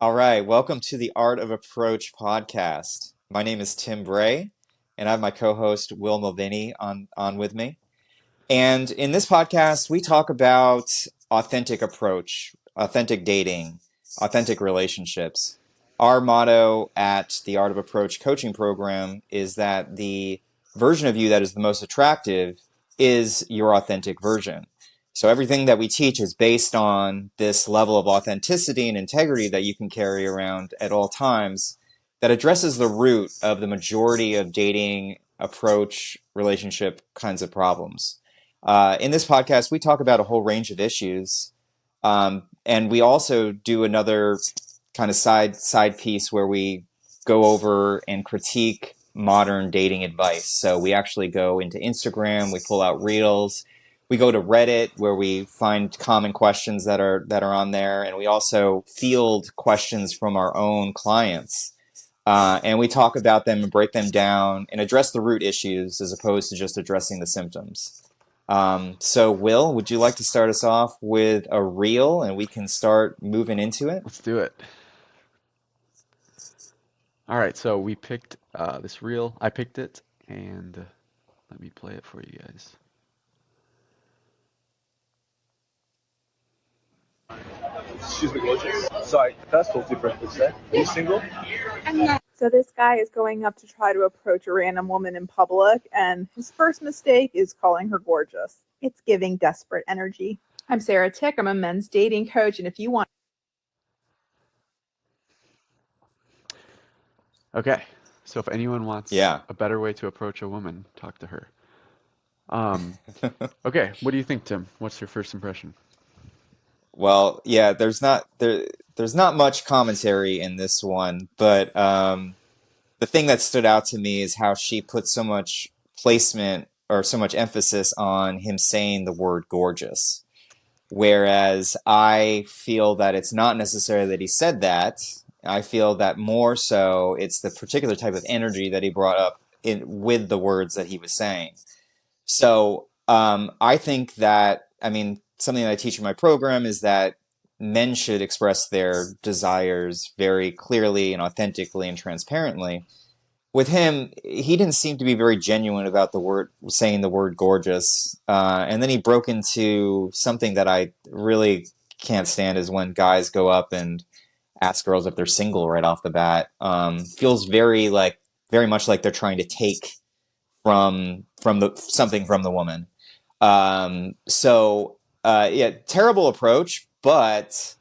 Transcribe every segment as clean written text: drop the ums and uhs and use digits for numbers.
All right, welcome to the Art of Approach podcast. My name is Tim Bray, and I have my co-host Will Mulvaney on with me. And in this podcast, we talk about authentic approach, authentic dating, authentic relationships. Our motto at the Art of Approach coaching program is that the version of you that is the most attractive is your authentic version. So everything that we teach is based on this level of authenticity and integrity that you can carry around at all times that addresses the root of the majority of dating approach relationship kinds of problems. In this podcast, we talk about a whole range of issues, and we also do another kind of side piece where we go over and critique modern dating advice. So we actually go into Instagram, we pull out reels, we go to Reddit where we find common questions that are on there, and we also field questions from our own clients. And we talk about them and break them down and address the root issues as opposed to just addressing the symptoms. So, Will, would you like to start us off with a reel and we can start moving into it? Let's do it. All right, so we picked this reel. I picked it, and let me play it for you guys. Excuse me, gorgeous. Sorry, that's totally different. What's that? Are you single? So this guy is going up to try to approach a random woman in public, and his first mistake is calling her gorgeous. It's giving desperate energy. I'm Sarah Tick. I'm a men's dating coach, and if you want Okay, so if anyone wants Yeah. a better way to approach a woman, talk to her. Um, okay, what do you think, Tim? What's your first impression? Well, yeah, there's not much commentary in this one, but the thing that stood out to me is how she put so much placement or so much emphasis on him saying the word gorgeous. Whereas I feel that it's not necessarily that he said that. I feel that more so it's the particular type of energy that he brought up in with the words that he was saying. So I think that, I mean, something that I teach in my program is that men should express their desires very clearly and authentically and transparently. With him, he didn't seem to be very genuine about the word, saying the word gorgeous. And then he broke into something that I really can't stand is when guys go up and ask girls if they're single right off the bat. Feels very much like they're trying to take from the something from the woman. Yeah, terrible approach, but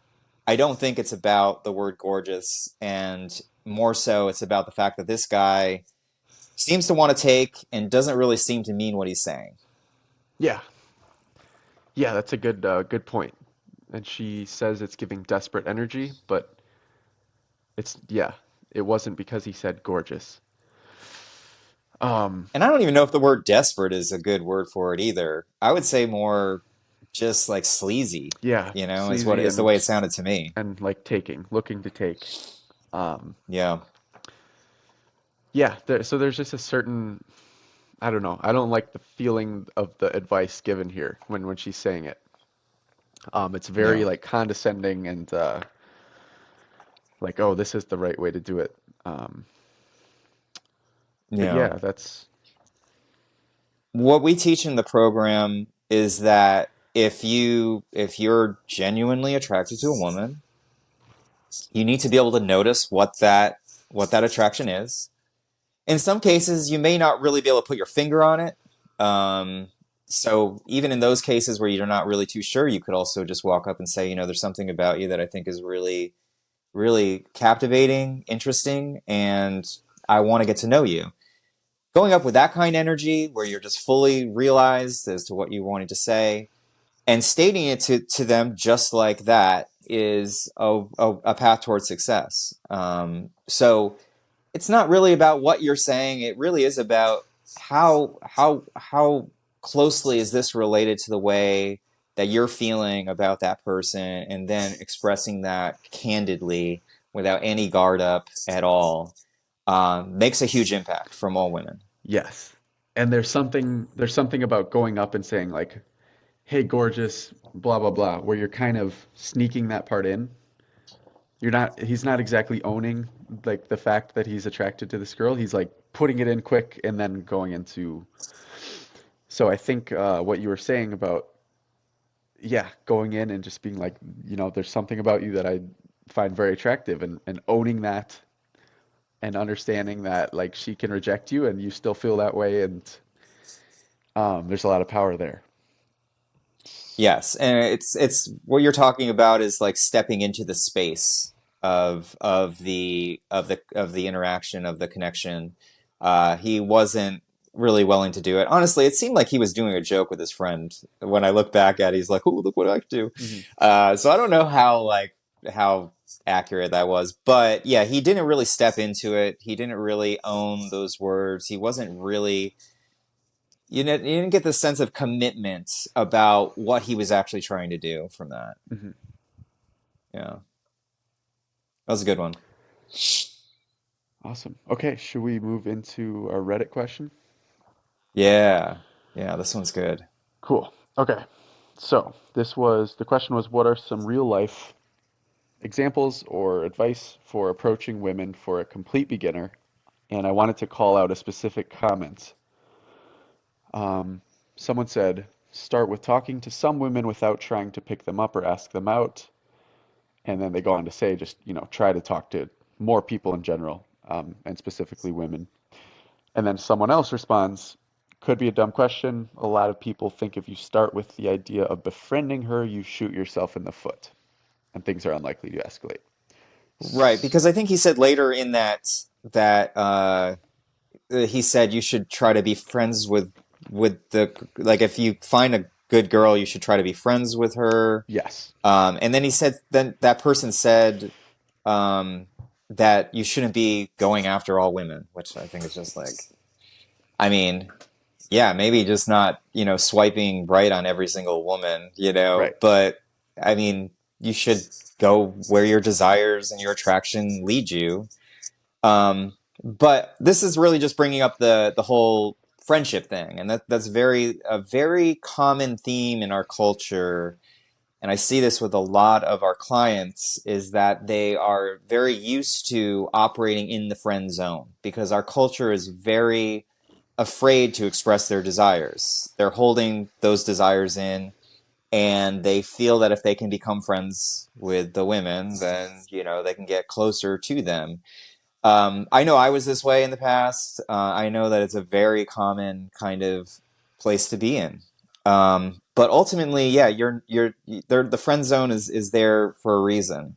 I don't think it's about the word gorgeous, and more so it's about the fact that this guy seems to want to take and doesn't really seem to mean what he's saying. Yeah, yeah, that's a good point. And she says it's giving desperate energy, but yeah, it wasn't because he said gorgeous. Um, And I don't even know if the word desperate is a good word for it either. I would say more just like sleazy, yeah, is what sleazy is the way it sounded to me. and like taking, looking to take. Um, Yeah. yeah, so there's just a certain, I don't know. I don't like the feeling of the advice given here when she's saying it. It's very Yeah. like condescending and like, oh, this is the right way to do it. Um, but Yeah. yeah, that's What we teach in the program is that if you're genuinely attracted to a woman, you need to be able to notice what that attraction is. In some cases, you may not really be able to put your finger on it. Um, so even in those cases where you're not really too sure, you could also just walk up and say, there's something about you that I think is really, really captivating, interesting, and I want to get to know you. Going up with that kind of energy where you're just fully realized as to what you wanted to say and stating it to them just like that is a path towards success. So it's not really about what you're saying. It really is about how closely is this related to the way that you're feeling about that person, and then expressing that candidly without any guard up at all makes a huge impact from all women. yes. And there's something about going up and saying like, "Hey, gorgeous," blah blah blah, where you're kind of sneaking that part in. he's not exactly owning like the fact that he's attracted to this girl. He's like putting it in quick and then going into. So I think what you were saying about, yeah, going in and just being like, there's something about you that I find very attractive, and owning that and understanding that like she can reject you and you still feel that way, and there's a lot of power there. Yes, and it's what you're talking about is like stepping into the space of the interaction of the connection. He wasn't really willing to do it. Honestly, it seemed like he was doing a joke with his friend. When I look back at it, he's like, "Oh, look what I can do." Hmm. So I don't know how accurate that was, but yeah, he didn't really step into it. He didn't really own those words. He wasn't really you didn't get the sense of commitment about what he was actually trying to do from that. Hmm. Yeah, that was a good one. Awesome. Okay, should we move into our Reddit question? Yeah, yeah, this one's good. Cool. Okay. So the question was, what are some real life examples or advice for approaching women for a complete beginner? And I wanted to call out a specific comment. Um, Someone said, start with talking to some women without trying to pick them up or ask them out. And then they go on to say, just, try to talk to more people in general, and specifically women. And then someone else responds, could be a dumb question. A lot of people think if you start with the idea of befriending her, you shoot yourself in the foot, and things are unlikely to escalate. Right, because I think he said later in that he said you should try to be friends with the like if you find a good girl, you should try to be friends with her. Yes. And then he said then that person said um, that you shouldn't be going after all women, which I think is just like I mean, yeah, maybe just not, swiping right on every single woman, Right. but I mean, you should go where your desires and your attraction lead you. But this is really just bringing up the whole friendship thing, and that's a very common theme in our culture. And I see this with a lot of our clients is that they are very used to operating in the friend zone because our culture is very afraid to express their desires. They're holding those desires in, and they feel that if they can become friends with the women, then they can get closer to them. I know I was this way in the past. I know that it's a very common kind of place to be in. But ultimately, yeah, the friend zone is there for a reason.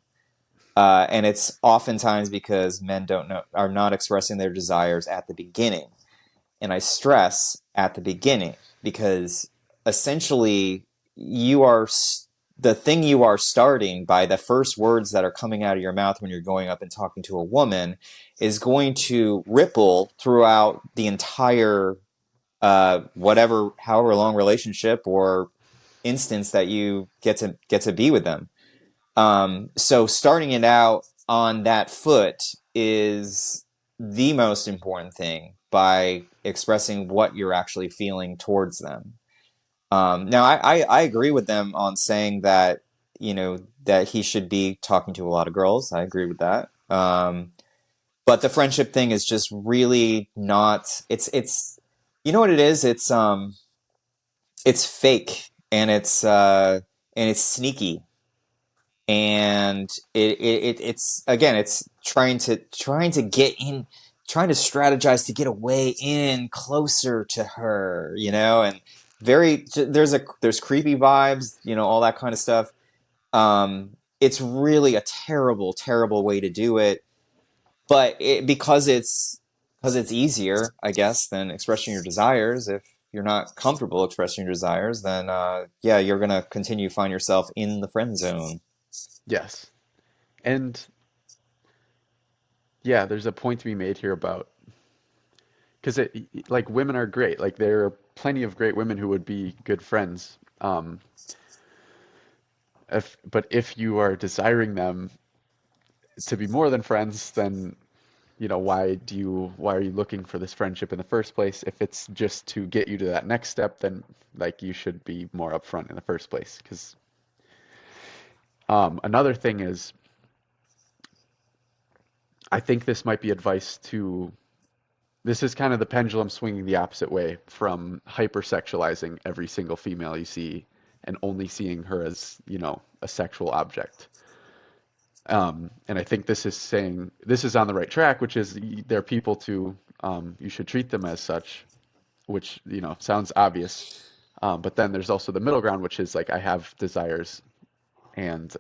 And it's oftentimes because men don't know are not expressing their desires at the beginning. And I stress at the beginning because essentially you are the thing you are starting by the first words that are coming out of your mouth when you're going up and talking to a woman is going to ripple throughout the entire however long relationship or instance that you get to be with them. So starting it out on that foot is the most important thing by expressing what you're actually feeling towards them. Now, I agree with them on saying that, that he should be talking to a lot of girls. I agree with that. But the friendship thing is just really not, you know what it is? It's fake and it's sneaky and it's again it's trying to get in, trying to strategize to get away in closer to her, and there's creepy vibes, all that kind of stuff. It's really a terrible way to do it, but because it's easier, I guess, than expressing your desires. If you're not comfortable expressing your desires, then yeah, you're gonna continue to find yourself in the friend zone. Yes. And yeah, there's a point to be made here about, because like women are great. Like there are plenty of great women who would be good friends. But if you are desiring them to be more than friends, then why are you looking for this friendship in the first place? If it's just to get you to that next step, then like you should be more upfront in the first place. Because another thing is I think this might be advice to, this is kind of the pendulum swinging the opposite way from hypersexualizing every single female you see and only seeing her as, a sexual object. And I think this is saying this is on the right track, which is they're people to, you should treat them as such, which, sounds obvious. But then there's also the middle ground, which is like I have desires and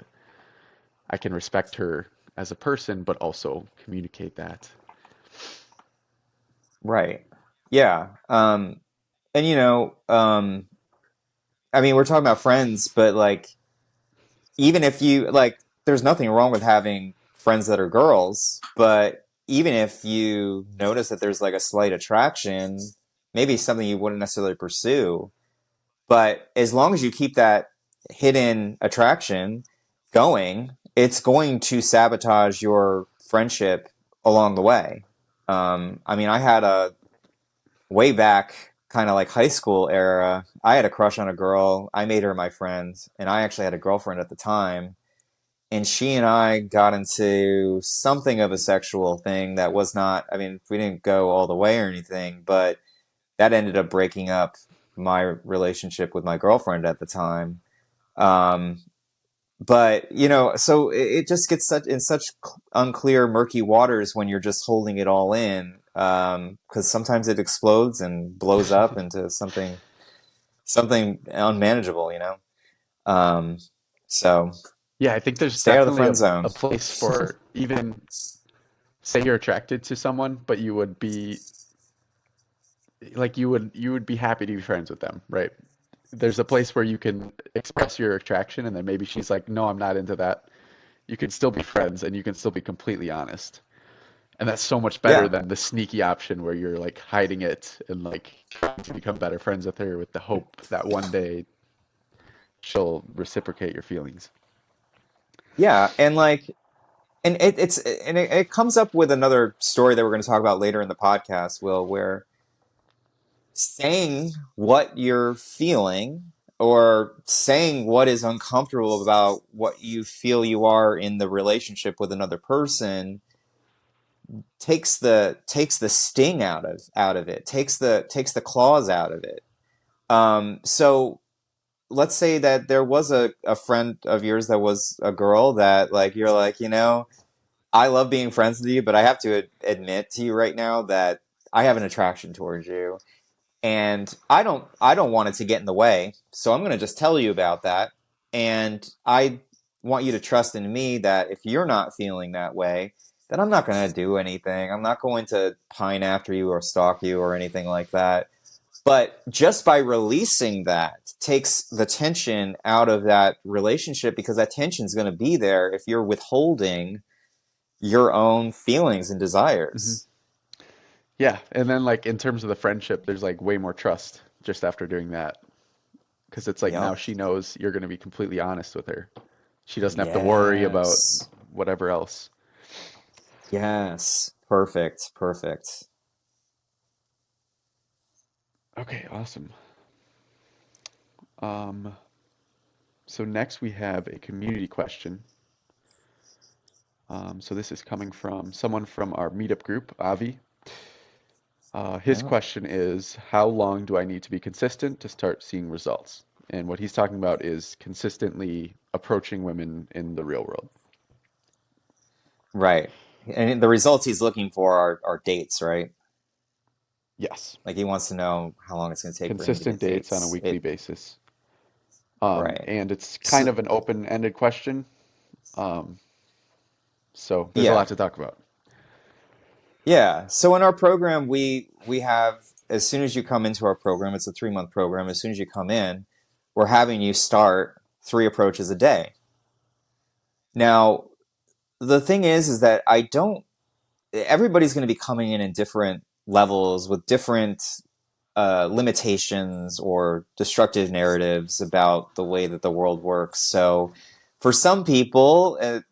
I can respect her as a person, but also communicate that. Right. Yeah. And I mean, we're talking about friends, but like, even if you like, there's nothing wrong with having friends that are girls, but even if you notice that there's like a slight attraction, maybe something you wouldn't necessarily pursue, but as long as you keep that hidden attraction going, it's going to sabotage your friendship along the way. I mean, I had a way back, kind of like high school era, I had a crush on a girl. I made her my friend, and I actually had a girlfriend at the time. And she and I got into something of a sexual thing that was not, I mean, we didn't go all the way or anything, but that ended up breaking up my relationship with my girlfriend at the time. Um, but so it just gets such unclear, murky waters when you're just holding it all in, because sometimes it explodes and blows up into something unmanageable. Um, so Yeah, I think there's stay out of the definitely friend a, zone. a place for, even say you're attracted to someone, but you would be like you would be happy to be friends with them, right? There's a place where you can express your attraction, and then maybe she's like, "No, I'm not into that." You can still be friends, and you can still be completely honest. And that's so much better Yeah, than the sneaky option where you're like hiding it and like trying to become better friends with her with the hope that one day she'll reciprocate your feelings. yeah, and like, and it comes up with another story that we're going to talk about later in the podcast, Will, where saying what you're feeling or saying what is uncomfortable about what you feel you are in the relationship with another person takes the sting out of it, takes the claws out of it. So let's say that there was a friend of yours that was a girl that like you're like, I love being friends with you, but I have to admit to you right now that I have an attraction towards you, and I don't want it to get in the way. So I'm going to just tell you about that, and I want you to trust in me that if you're not feeling that way, then I'm not going to do anything. I'm not going to pine after you or stalk you or anything like that. But just by releasing that takes the tension out of that relationship, because that tension is going to be there if you're withholding your own feelings and Hmm. desires. Yeah, and then like in terms of the friendship, there's like way more trust just after doing that because it's like now Yep. she knows you're going to be completely honest with her. She doesn't have to worry about Yes. whatever else. Yes. Perfect. Perfect. Okay, awesome. Um, so next we have a community question. So this is coming from someone from our meetup group, Avi. His Yep. question is, how long do I need to be consistent to start seeing results? And what he's talking about is consistently approaching women in the real world. Right. And the results he's looking for are dates, right? Yes, Like he wants to know how long it's going to take for him to consistent get dates on a dates. weekly basis. Right. And it's kind So, of an open-ended question. Um, so there's a yeah. lot to talk about. Yeah. So in our program, we have, as soon as you come into our program, it's a 3-month program. As soon as you come in, we're having you start 3 approaches a day. Now, the thing is that I don't. Everybody's going to be coming in different levels with different limitations or destructive narratives about the way that the world works. So, for some people, it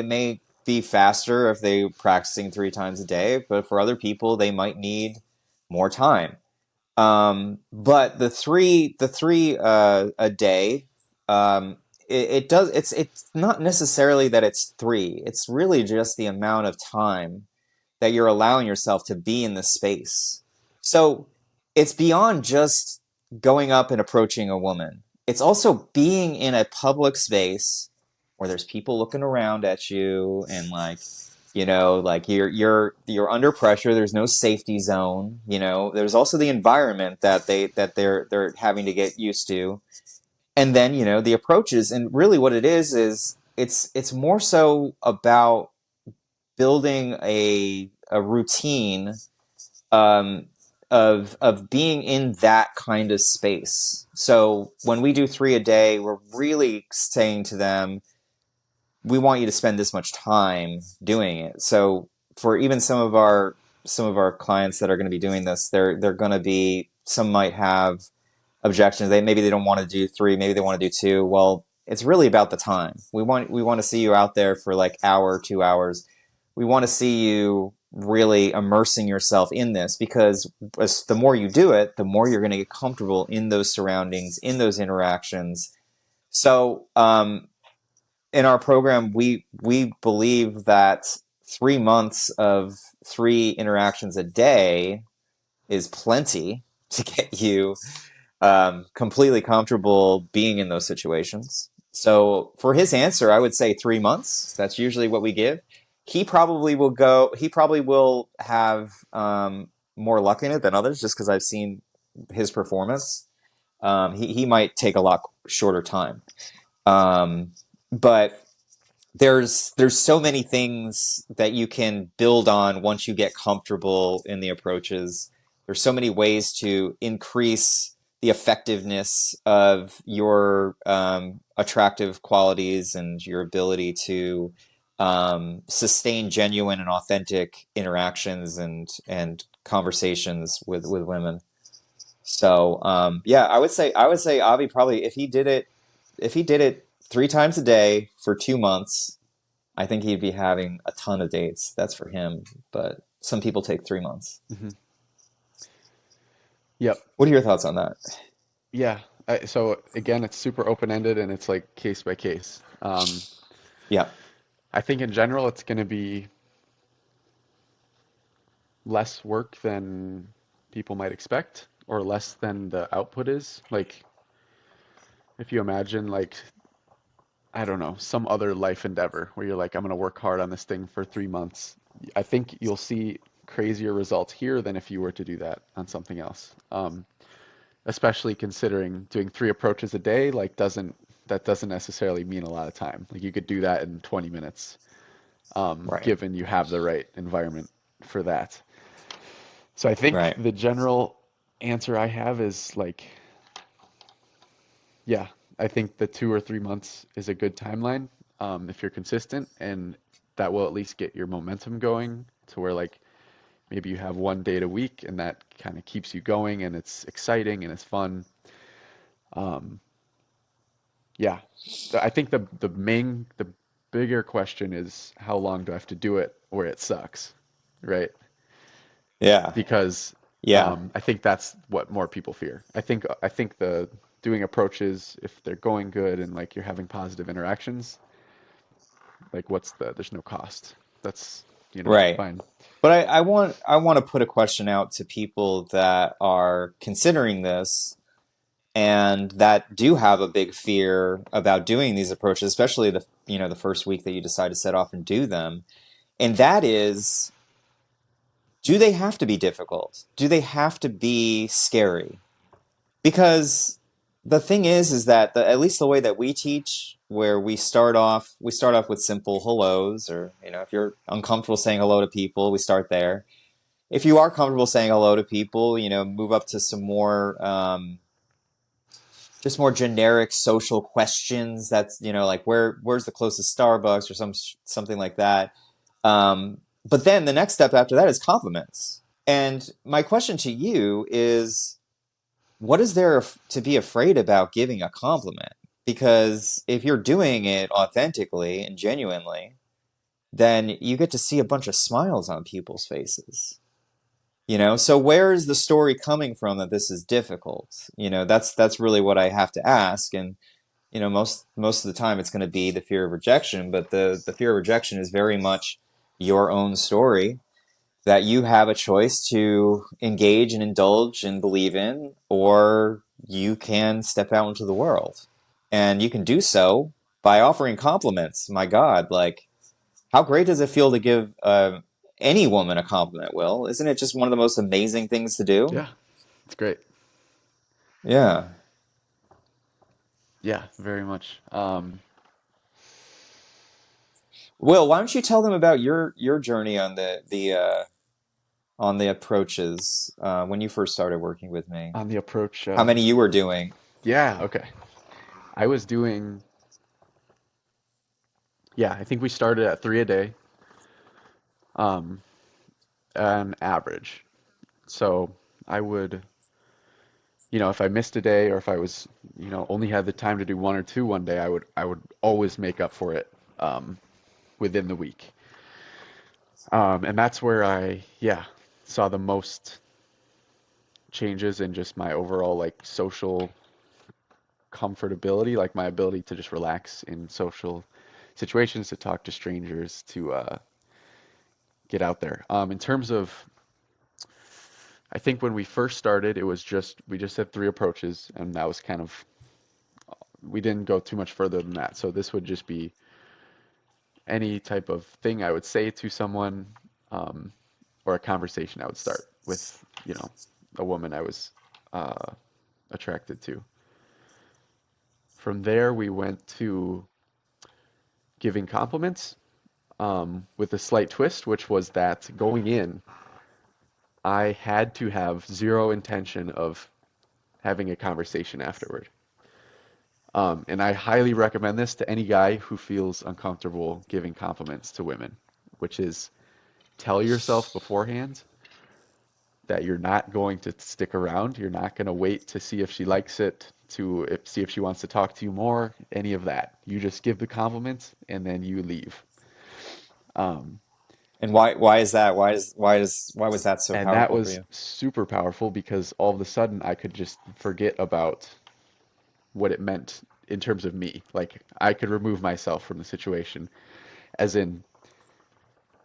may be faster if they're practicing 3 times a day, but for other people, they might need more time. But the three a day, um, it does, it's not necessarily that it's three. It's really just the amount of time that you're allowing yourself to be in this space. So it's beyond just going up and approaching a woman. It's also being in a public space where there's people looking around at you, and like, like you're under pressure. There's no safety zone. There's also the environment that they're having to get used to. And then, the approaches, and really what it is it's more so about building a routine, um, of being in that kind of space. So when we do 3 a day, we're really saying to them, we want you to spend this much time doing it. So for even some of our clients that are going to be doing this, they're going to be, some might have objections. Maybe they don't want to do 3, maybe they want to do 2. Well, it's really about the time. We want to see you out there for like hour, 2 hours. We want to see you really immersing yourself in this, because the more you do it, the more you're going to get comfortable in those surroundings, in those interactions. So in our program, we believe that 3 months of 3 interactions a day is plenty to get you completely comfortable being in those situations. So for his answer, I would say 3 months. That's usually what we give. He probably will have more luck in it than others, just because I've seen his performance. He might take a lot shorter time. But there's so many things that you can build on once you get comfortable in the approaches. There's so many ways to increase the effectiveness of your attractive qualities and your ability to sustain genuine and authentic interactions and conversations with women. So yeah, I would say Avi, probably if he did it 3 times a day for 2 months, I think he'd be having a ton of dates. That's for him. But some people take 3 months. Hmm. Yep. What are your thoughts on that? Yeah. So again, it's super open-ended and it's like case by case. Yeah. I think in general, it's going to be less work than people might expect, or less than the output is. Like, if you imagine, like, I don't know, some other life endeavor where you're like, I'm going to work hard on this thing for 3 months. I think you'll see crazier results here than if you were to do that on something else. Especially considering doing 3 approaches a day, like, doesn't necessarily mean a lot of time. Like, you could do that in 20 minutes, Right. given you have the right environment for that. So I think Right. the general answer I have is like, yeah, I think the 2 or 3 months is a good timeline, if you're consistent, and that will at least get your momentum going to where like maybe you have one date a week and that kind of keeps you going and it's exciting and it's fun. Um, yeah, I think the bigger question is how long do I have to do it where it sucks, right? Yeah. Because Yeah. I think that's what more people fear. I think the doing approaches, if they're going good and like you're having positive interactions, like there's no cost. That's, Right. fine. But I want to put a question out to people that are considering this and that do have a big fear about doing these approaches, especially the first week that you decide to set off and do them. And that is, do they have to be difficult? Do they have to be scary? Because the thing is that at least the way that we teach, where we start off with simple hellos, or if you're uncomfortable saying hello to people, we start there. If you are comfortable saying hello to people, move up to some more just more generic social questions. That's like, where's the closest Starbucks, or something like that. But then the next step after that is compliments. And my question to you is, what is there to be afraid about giving a compliment? Because if you're doing it authentically and genuinely, then you get to see a bunch of smiles on people's faces. So where is the story coming from that this is difficult? That's really what I have to ask. And most of the time it's going to be the fear of rejection, but the fear of rejection is very much your own story that you have a choice to engage and indulge and believe in, or you can step out into the world. And you can do so by offering compliments. My God, like, how great does it feel to give any woman a compliment, Will? Isn't it just one of the most amazing things to do? Yeah, it's great. Yeah. Yeah, very much. Will, why don't you tell them about your journey on the approaches when you first started working with me? On the approach, How many you were doing? yeah, okay. I was doing, yeah, I think we started at 3 a day, um, on average. So I would, if I missed a day or if I was, only had the time to do one or two one day, I would always make up for it, within the week. And that's where yeah, saw the most changes in just my overall like social comfortability, like my ability to just relax in social situations, to talk to strangers, to get out there. In terms of, I think when we first started, we just had three approaches, and that was kind of, we didn't go too much further than that. So this would just be any type of thing I would say to someone, um, or a conversation I would start with, a woman I was uh, attracted to. From there, we went to giving compliments, with a slight twist, which was that going in, I had to have zero intention of having a conversation afterward. And I highly recommend this to any guy who feels uncomfortable giving compliments to women, which is tell yourself beforehand that you're not going to stick around. You're not going to wait to see if she likes it, see if she wants to talk to you more, any of that. You just give the compliment and then you leave. Um, And why is that? Why was that so and that powerful for was you? super powerful because all of a sudden I could just forget about what it meant in terms of me. Like I could remove myself from the situation. As in,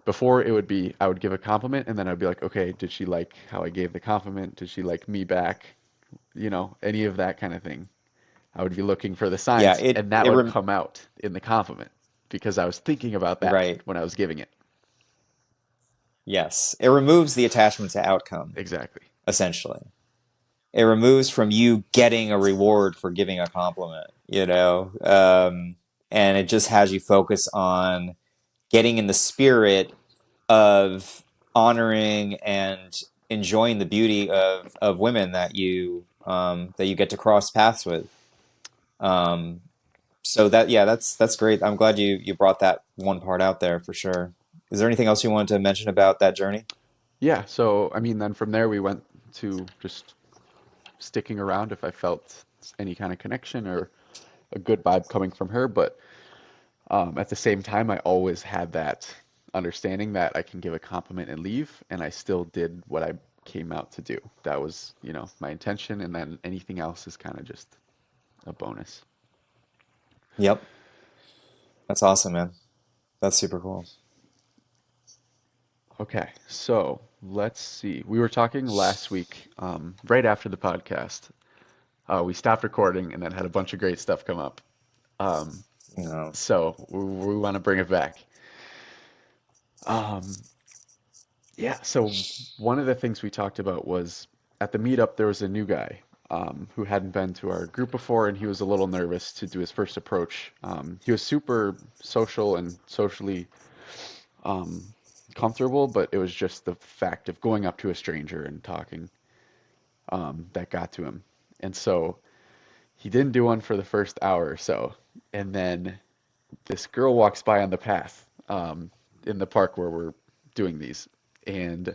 before it would be, I would give a compliment and then I'd be like, okay, did she like how I gave the compliment? Did she like me back? Any of that kind of thing. I would be looking for the Yeah, signs it and that it would rem come out in the compliment because I was thinking about that right. when I was giving it. Yes, it removes the attachment to outcome, Exactly. essentially. It removes from you getting a reward for giving a compliment, and it just has you focus on getting in the spirit of honoring and enjoying the beauty of women that you get to cross paths with. Um, so that's great. I'm glad you brought that one part out there for sure. Is there anything else you wanted to mention about that journey? Yeah, so I mean, then from there we went to just sticking around if I felt any kind of connection or a good vibe coming from her. But at the same time, I always had that understanding that I can give a compliment and leave, and I still did what I came out to do. That was, my intention, and then anything else is kind of just a bonus. Yep, that's awesome, man. That's super cool. Okay, so let's see. We were talking last week, right after the podcast. We stopped recording and then had a bunch of great stuff come up. Um, You know, so we want to bring it back. Um, yeah, so one of the things we talked about was at the meetup, there was a new guy, who hadn't been to our group before, and he was a little nervous to do his first approach. He was super social and socially, um, comfortable, but it was just the fact of going up to a stranger and talking, that got to him. And so he didn't do one for the first hour or so. And then this girl walks by on the path, in the park where we're doing these. And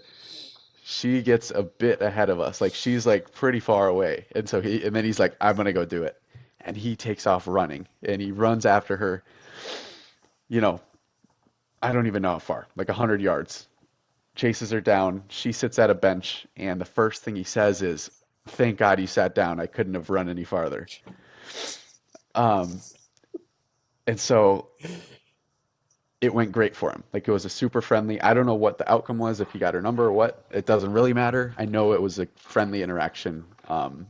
she gets a bit ahead of us. Like she's like pretty far away. And then he's like, I'm gonna go do it. And he takes off running and he runs after her, you know, I don't even know how far, like 100 yards. Chases her down. She sits at a bench, and the first thing he says is, "Thank God you sat down. I couldn't have run any farther." Um, and so it went great for him. Like it was a super friendly. I don't know what the outcome was, if he got her number or what. It doesn't really matter. I know it was a friendly interaction. And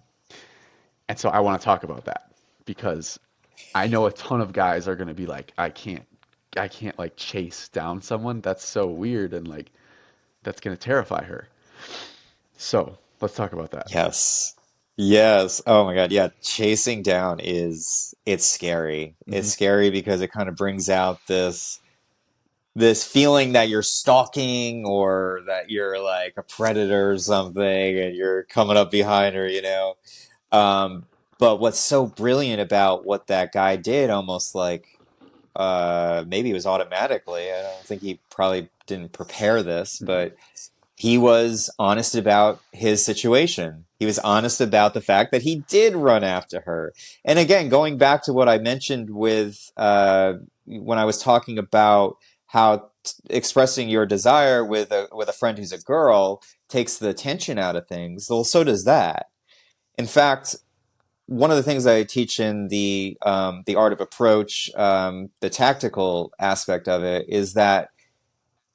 so I want to talk about that because I know a ton of guys are going to be like, I can't like chase down someone. That's so weird. And like, that's going to terrify her. So let's talk about that. Yes. Yes. Oh my God. Yeah. Chasing down it's scary. It's Hmm. scary because it kind of brings out this feeling that you're stalking or that you're like a predator or something and you're coming up behind her, you know. Um, but what's so brilliant about what that guy did, almost like maybe it was automatically, I don't think he probably didn't prepare this, Hmm. but he was honest about his situation. He was honest about the fact that he did run after her. And again, going back to what I mentioned with when I was talking about how expressing your desire with a friend who's a girl takes the tension out of things. Well, so does that. In fact, one of the things I teach in the art of approach, the tactical aspect of it, is that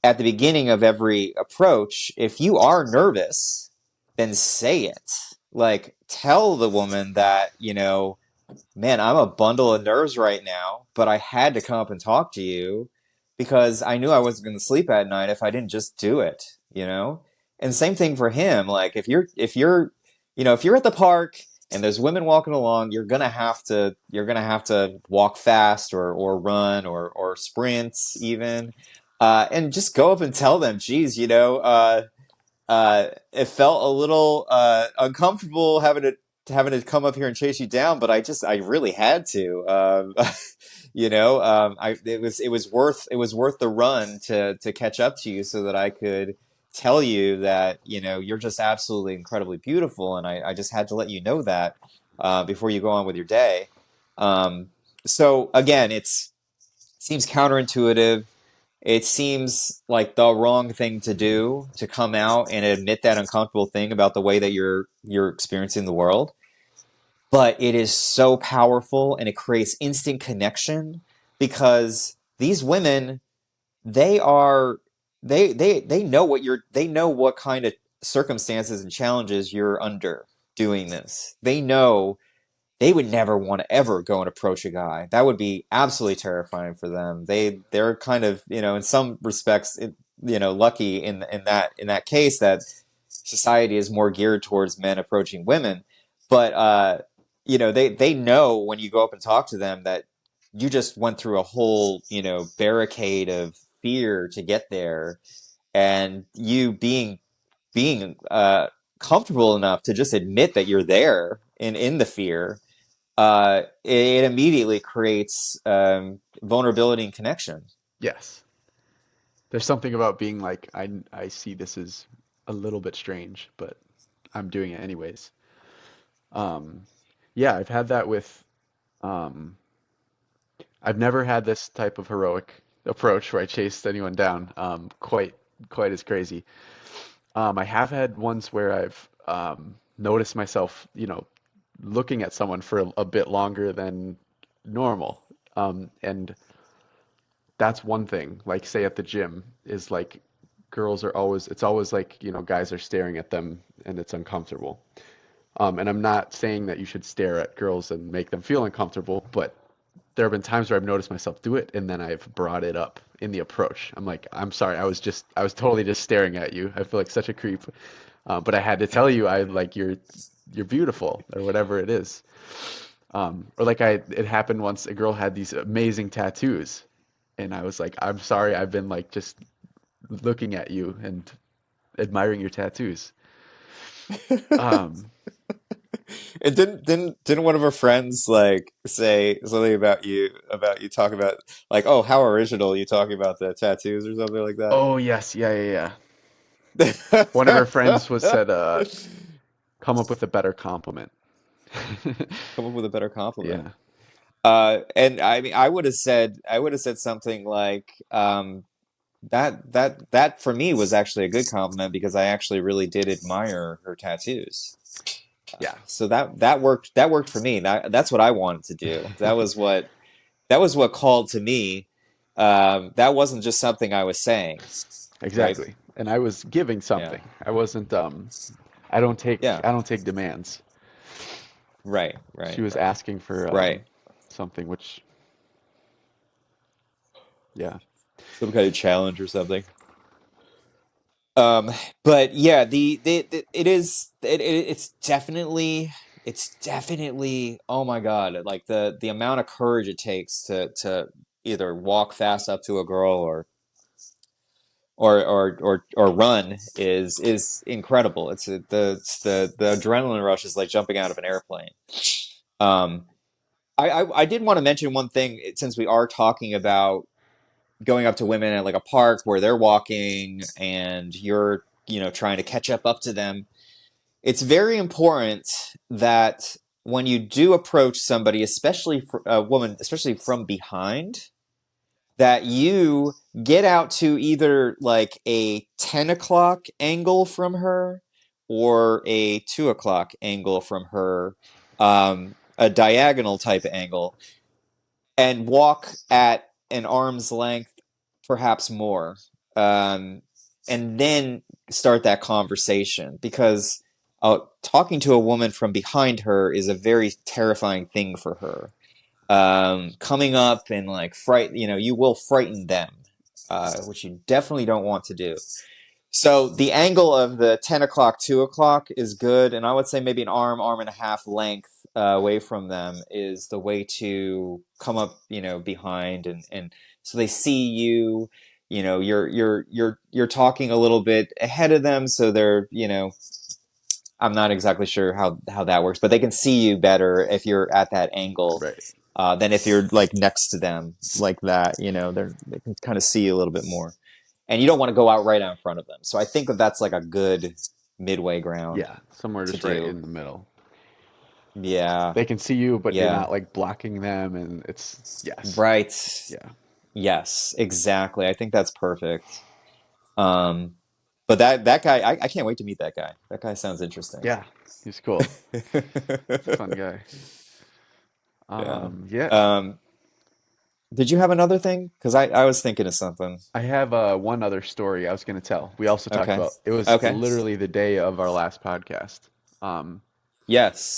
at the beginning of every approach, if you are nervous, then say it. Like, tell the woman that, you know, man, I'm a bundle of nerves right now, but I had to come up and talk to you because I knew I wasn't going to sleep at night if I didn't just do it, you know? And same thing for him. Like, if you're at the park and there's women walking along, you're gonna have to walk fast or run or sprint even. And just go up and tell them, geez, it felt a little uncomfortable having to come up here and chase you down, but I really had to. It was worth the run to catch up to you so that I could tell you that you're just absolutely incredibly beautiful, and I just had to let you know that before you go on with your day. Um, so again, it's seems counterintuitive. It seems like the wrong thing to do to come out and admit that uncomfortable thing about the way that you're experiencing the world. But it is so powerful and it creates instant connection because these women, they are they know they know what kind of circumstances and challenges you're under doing this. They know they would never want to ever go and approach a guy. That would be absolutely terrifying for them. They're kind of, in some respects, lucky in that case that society is more geared towards men approaching women. But they know when you go up and talk to them that you just went through a whole, barricade of fear to get there, and you being comfortable enough to just admit that you're there in the fear, it immediately creates vulnerability and connection. Yes. There's something about being like, I see this as a little bit strange, but I'm doing it anyways. Um, yeah, I've had that with, um, I've never had this type of heroic approach where I chased anyone down, quite as crazy. I have had ones where I've noticed myself, looking at someone for a bit longer than normal. And that's one thing. Like, say at the gym, is like it's always like, guys are staring at them and it's uncomfortable. And I'm not saying that you should stare at girls and make them feel uncomfortable, but there have been times where I've noticed myself do it and then I've brought it up in the approach. I'm like, I'm sorry, I was totally just staring at you. I feel like such a creep. But I had to tell you, I like you're beautiful or whatever it is. Or like it happened once, a girl had these amazing tattoos and I was like, I'm sorry, I've been like just looking at you and admiring your tattoos. Um, And didn't one of her friends like say something about you talking about like, oh, how original, you talking about the tattoos or something like that? oh yes, yeah, yeah, yeah. One of her friends was Come said, come up with a better compliment. up with a better compliment. Yeah. And I mean, I would have said something like, that for me was actually a good compliment because I actually really did admire her tattoos. Yeah. So that worked for me. That's what I wanted to do. That was what called to me. That wasn't just something I was saying, right? Exactly. And I was giving Yeah. something. I wasn't Yeah. I don't take demands. Right, She right, was right. asking for Right. something which yeah. Some kind of challenge or something. Um, but yeah, the it is it's definitely oh my God, like the amount of courage it takes to either walk fast up to a girl or run is incredible. The adrenaline rush is like jumping out of an airplane. Um, I did want to mention one thing since we are talking about going up to women at like a park where they're walking and you're, trying to catch up to them. It's very important that when you do approach somebody, especially for a woman, especially from behind, that you get out to either like a 10 o'clock angle from her or a 2 o'clock angle from her, a diagonal type angle, and walk at an arm's length, perhaps more, um, and then start that conversation because talking to a woman from behind her is a very terrifying thing for her. Coming up and like you will frighten them, which you definitely don't want to do. So the angle of the 10 o'clock, 2 o'clock is good. And I would say maybe an arm and a half length away from them is the way to come up, behind and so they see you, you're talking a little bit ahead of them. So they're, I'm not exactly sure how that works, but they can see you better if you're at that angle, Right. than if you're like next to them like that. They can kind of see you a little bit more, and you don't want to go out right out in front of them. So I think that that's like a good midway ground Yeah, somewhere to just right do. in the middle. Yeah, They can see you, but you're yeah, not like blocking them and it's yes. right. Yeah. Yes, exactly. I think that's perfect. Um, but that guy, I can't wait to meet that guy. That guy sounds interesting. Yeah. He's cool. He's a fun guy. Yeah. Yeah. Um, did you have another thing? Because I was thinking of something. I have one other story I was going to tell. We also talked Okay. about it was Okay. literally the day of our last podcast. Um,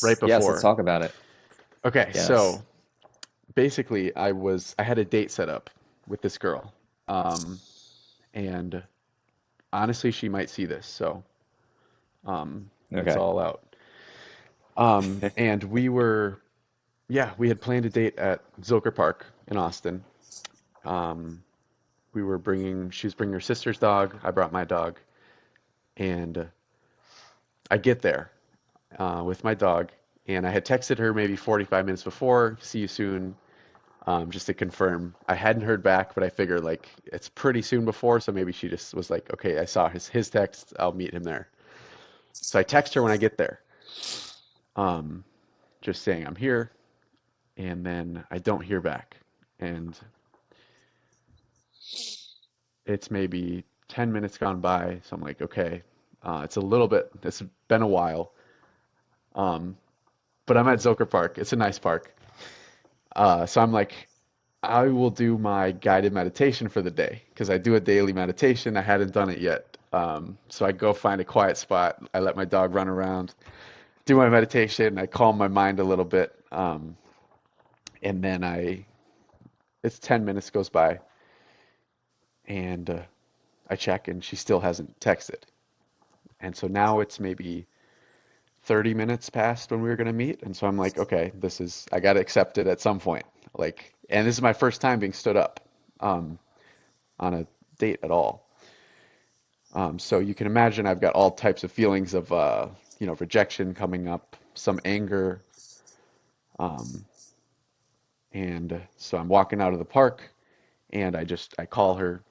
right Yes. Yes. Let's before. talk about it. Okay, Yes. so basically I had a date set up with this girl. Um, and honestly she might see this, so it's Okay. all out. And we had planned a date at Zilker Park in Austin. Um, she was bringing her sister's dog. I brought my dog, and I get there with my dog, and I had texted her maybe 45 minutes before, see you soon, just to confirm. I hadn't heard back, but I figured like it's pretty soon before, so maybe she just was like, okay, I saw his text, I'll meet him there. So I text her when I get there, um, just saying I'm here, and then I don't hear back, and it's maybe 10 minutes gone by, so I'm like, okay, it's been a while, um, but I'm at Zilker Park. It's a nice park. So I'm like, I will do my guided meditation for the day because I do a daily meditation. I hadn't done it yet. So I go find a quiet spot. I let my dog run around, do my meditation. I calm my mind a little bit. And then it's 10 minutes goes by and I check and she still hasn't texted. And so now it's maybe 30 minutes past when we were going to meet. And so I'm like, okay, I got to accept it at some point. Like, and this is my first time being stood up um, on a date at all. So you can imagine I've got all types of feelings of, rejection coming up, some anger. Um, and so I'm walking out of the park and I call her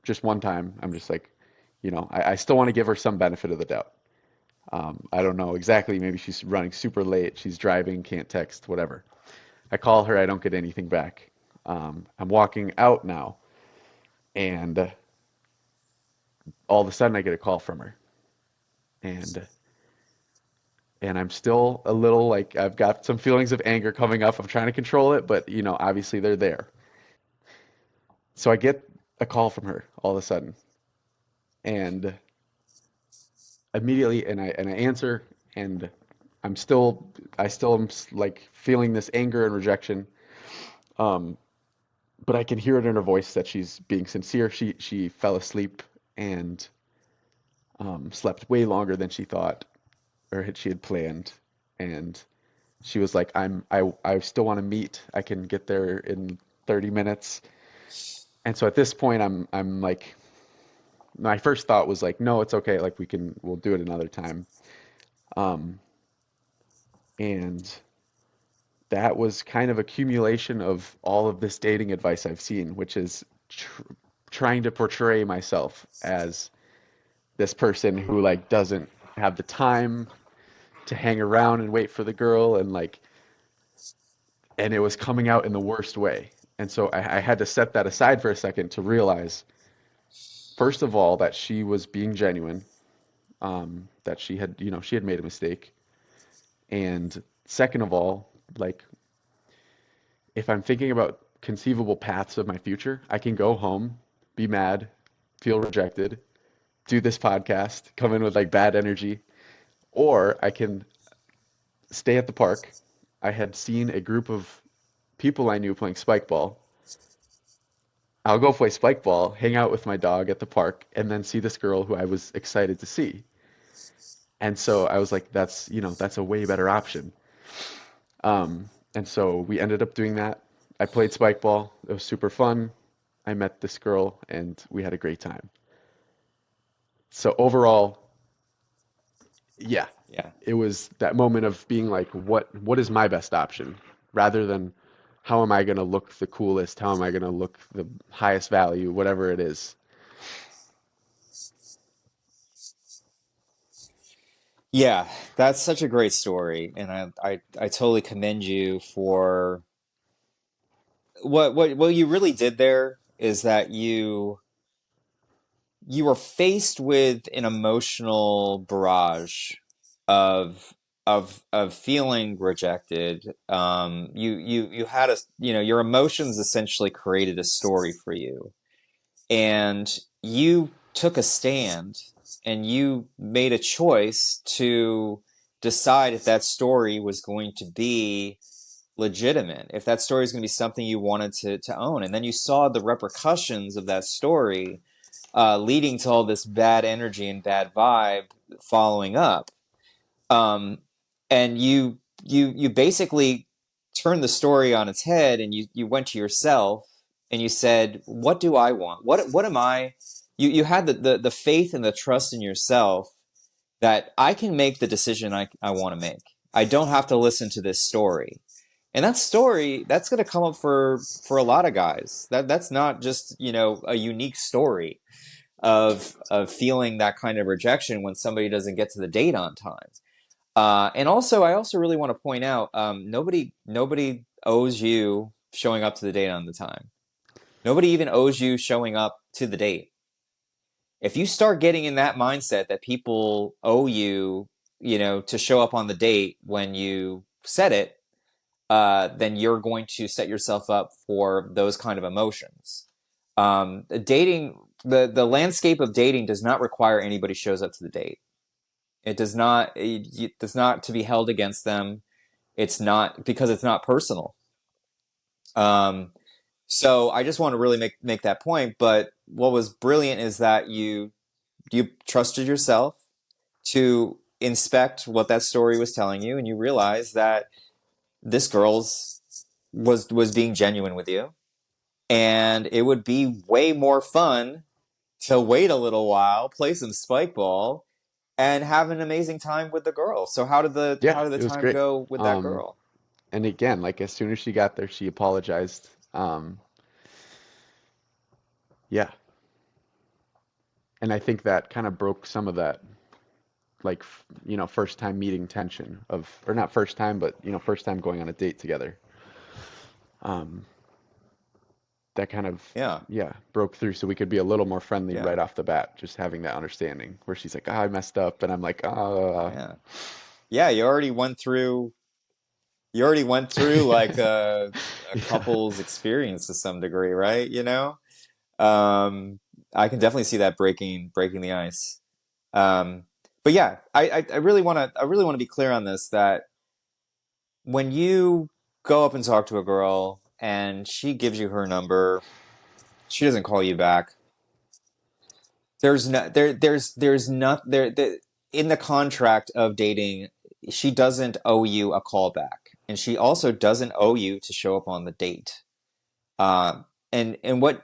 just one time. I'm just like, I still want to give her some benefit of the doubt. I don't know exactly. Maybe she's running super late. She's driving, can't text, whatever. I call her. I don't get anything back. I'm walking out now, and all of a sudden I get a call from her, and and I'm still a little like I've got some feelings of anger coming up. I'm trying to control it, but obviously they're there. So I get a call from her all of a sudden, and immediately, and I answer, and I still am like feeling this anger and rejection. Um, but I can hear it in her voice that she's being sincere. She fell asleep and slept way longer than she thought she had planned, and she was like, I still want to meet. I can get there in 30 minutes. And so at this point, I'm like, my first thought was like, no, it's okay. Like we'll do it another time. Um, and that was kind of accumulation of all of this dating advice I've seen, which is trying to portray myself as this person who like doesn't have the time to hang around and wait for the girl, and it was coming out in the worst way. And so I had to set that aside for a second to realize, first of all, that she was being genuine, that she had made a mistake, and second of all, like if I'm thinking about conceivable paths of my future, I can go home, be mad, feel rejected, do this podcast, come in with like bad energy, or I can stay at the park. I had seen a group of people I knew playing spike ball. I'll go play spike ball, hang out with my dog at the park, and then see this girl who I was excited to see. And so I was like, that's a way better option. And so we ended up doing that. I played spike ball. It was super fun. I met this girl and we had a great time. So overall, yeah, Yeah. it was that moment of being like, what is my best option? Rather than how am I going to look the coolest? How am I going to look the highest value? Whatever it is. Yeah, that's such a great story, and I totally commend you for what you really did there is that you were faced with an emotional barrage of of feeling rejected. You had your emotions essentially created a story for you, and you took a stand and you made a choice to decide if that story was going to be legitimate, if that story is going to be something you wanted to own. And then you saw the repercussions of that story leading to all this bad energy and bad vibe following up. Um, and you basically turned the story on its head, and you went to yourself and you said, what do I want? What am I? You had the faith and the trust in yourself that I can make the decision I want to make. I don't have to listen to this story. And that story, that's going to come up for a lot of guys. That's not just, a unique story of feeling that kind of rejection when somebody doesn't get to the date on time. And also, I also really want to point out, nobody owes you showing up to the date on the time. Nobody even owes you showing up to the date. If you start getting in that mindset that people owe you, to show up on the date when you said it, then you're going to set yourself up for those kind of emotions. Dating, the landscape of dating does not require anybody shows up to the date. It does not. It does not to be held against them. It's not because it's not personal. Um, so I just want to really make that point. But what was brilliant is that you trusted yourself to inspect what that story was telling you, and you realized that this girl's was being genuine with you, and it would be way more fun to wait a little while, play some spike ball, and have an amazing time with the girl. So Yeah, how did the it was time great. go with that girl? And again, like as soon as she got there, she apologized. Yeah, and I think that kind of broke some of that, like, first time meeting tension or not first time, but first time going on a date together. Um, that kind of, Yeah, yeah, broke through so we could be a little more friendly right yeah, off the bat, just having that understanding where she's like, I messed up, and I'm like, ah, yeah. yeah, you already went through like a couple's experience to some degree, right? Um, I can definitely see that breaking the ice. Um, but yeah, I really want to be clear on this, that when you go up and talk to a girl and she gives you her number, she doesn't call you back. There's not there in the contract of dating, she doesn't owe you a call back, and she also doesn't owe you to show up on the date. And what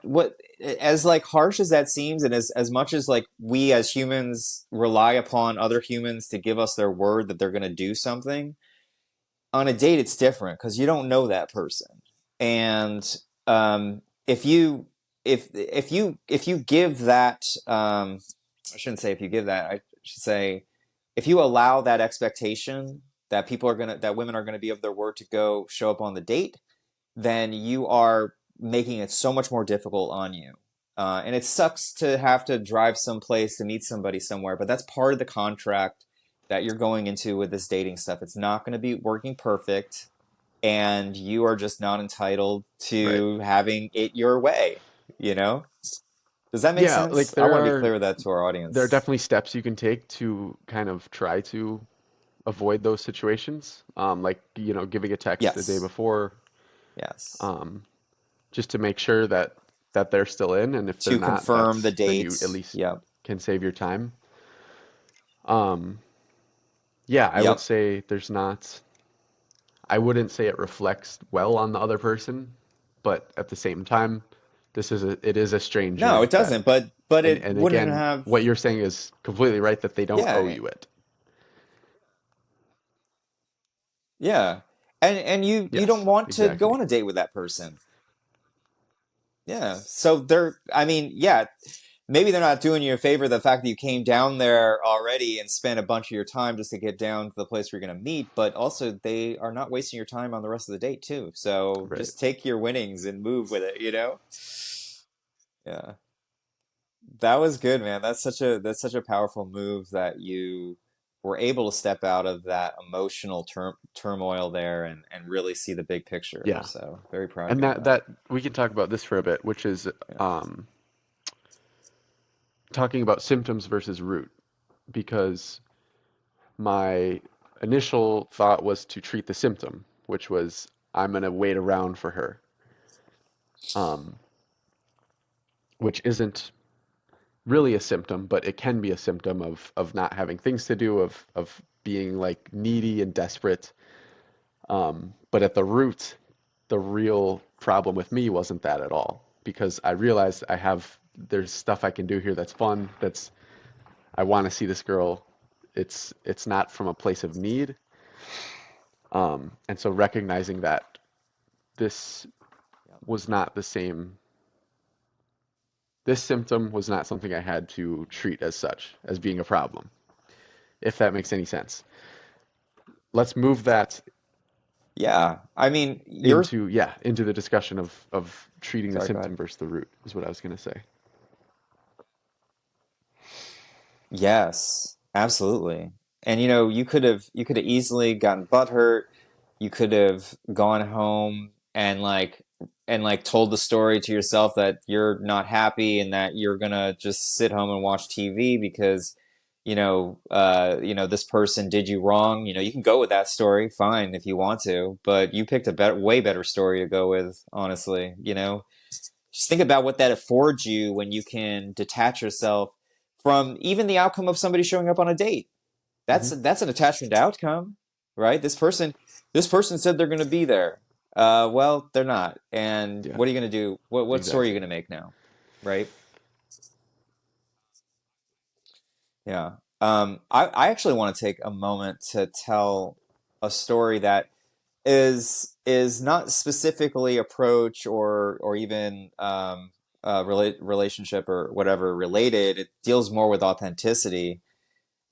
as like harsh as that seems, and as much as like we as humans rely upon other humans to give us their word that they're going to do something, on a date it's different because you don't know that person. And if you give that, I shouldn't say if you give that, I should say if you allow that expectation that women are gonna be of their word to go show up on the date, then you are making it so much more difficult on you. And it sucks to have to drive someplace to meet somebody somewhere, but that's part of the contract that you're going into with this dating stuff. It's not going to be working perfect, and you are just not entitled Right. to having it your way, you know? Does that make Yeah, like sense? I want to be clear with that to our there are audience. definitely steps you can take to kind of try to avoid those situations. Like, giving a text the day Yes. before, Yes. um, just to make sure that they're still in, and if they're To not, confirm the then you at date. least Yep. can save your time. Um, yeah, I would Yep. say I wouldn't say it reflects well on the other person, but at the same time, it is a No, stranger it that, doesn't, but it and wouldn't again, have. what you're saying is completely right that they don't owe Yeah. you it. Yeah. And you don't Yes, want to go exactly. on a date with that person. Yeah. So I mean, yeah, maybe they're not doing you a favor, the fact that you came down there already and spent a bunch of your time just to get down to the place where you're going to meet, but also they are not wasting your time on the rest of the date too. So Right. just take your winnings and move with it? Yeah. That was good, man. That's such a powerful move that you were able to step out of that emotional turmoil there and really see the big picture. Yeah. So very proud of And you on that. that we can talk about this for a bit, which is Yeah. um, talking about symptoms versus root, because my initial thought was to treat the symptom, which was I'm gonna wait around for her, um, which isn't really a symptom, but it can be a symptom of not having things to do, of being like needy and desperate. But at the root, the real problem with me wasn't that at all, because I realized there's stuff I can do here that's fun, I want to see this girl. It's not from a place of need. And so recognizing that this Yeah. was not the same, this symptom was not something I had to treat as such, as being a problem, if that makes any sense. Let's move that Yeah. I mean, into the discussion of treating the sorry, go ahead. symptom versus the root, is what I was going to say. Yes, absolutely. And you could have easily gotten butthurt. You could have gone home and told the story to yourself that you're not happy and that you're gonna just sit home and watch TV because this person did you wrong. You can go with that story, fine if you want to, but you picked a way better story to go with, honestly. Just think about what that affords you when you can detach yourself from even the outcome of somebody showing up on a date. That's Hmm. that's an attachment to outcome, right? This person said they're going to be there. Well, they're not. And Yeah, what are you going to do? What story are you exactly. going to make now, right? Yeah. I actually want to take a moment to tell a story that is not specifically approach or even relationship or whatever related. It deals more with authenticity.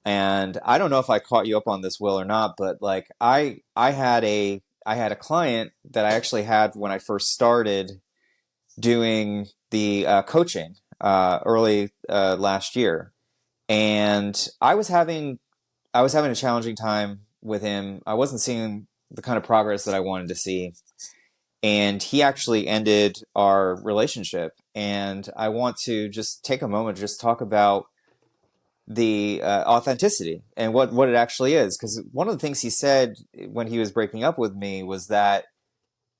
And I don't know if I caught you up on this, Will, or not, but like I had a client that I actually had when I first started doing the coaching early last year, and I was having a challenging time with him, I wasn't seeing the kind of progress that I wanted to see. And he actually ended our relationship. And I want to just take a moment to just talk about the authenticity and what it actually is. Because one of the things he said when he was breaking up with me was that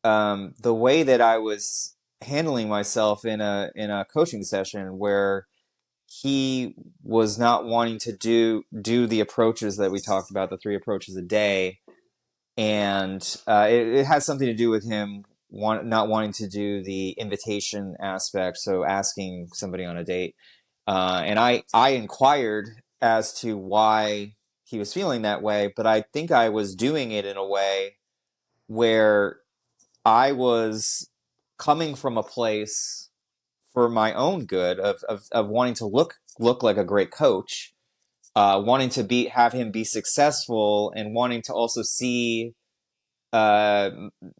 the way that I was handling myself in a coaching session where he was not wanting to do the approaches that we talked about, the 3 approaches a day, and it has something to do with him not wanting to do the invitation aspect, so asking somebody on a date. And I inquired as to why he was feeling that way, but I think I was doing it in a way where I was coming from a place for my own good of wanting to look like a great coach, wanting to have him be successful, and wanting to also see uh,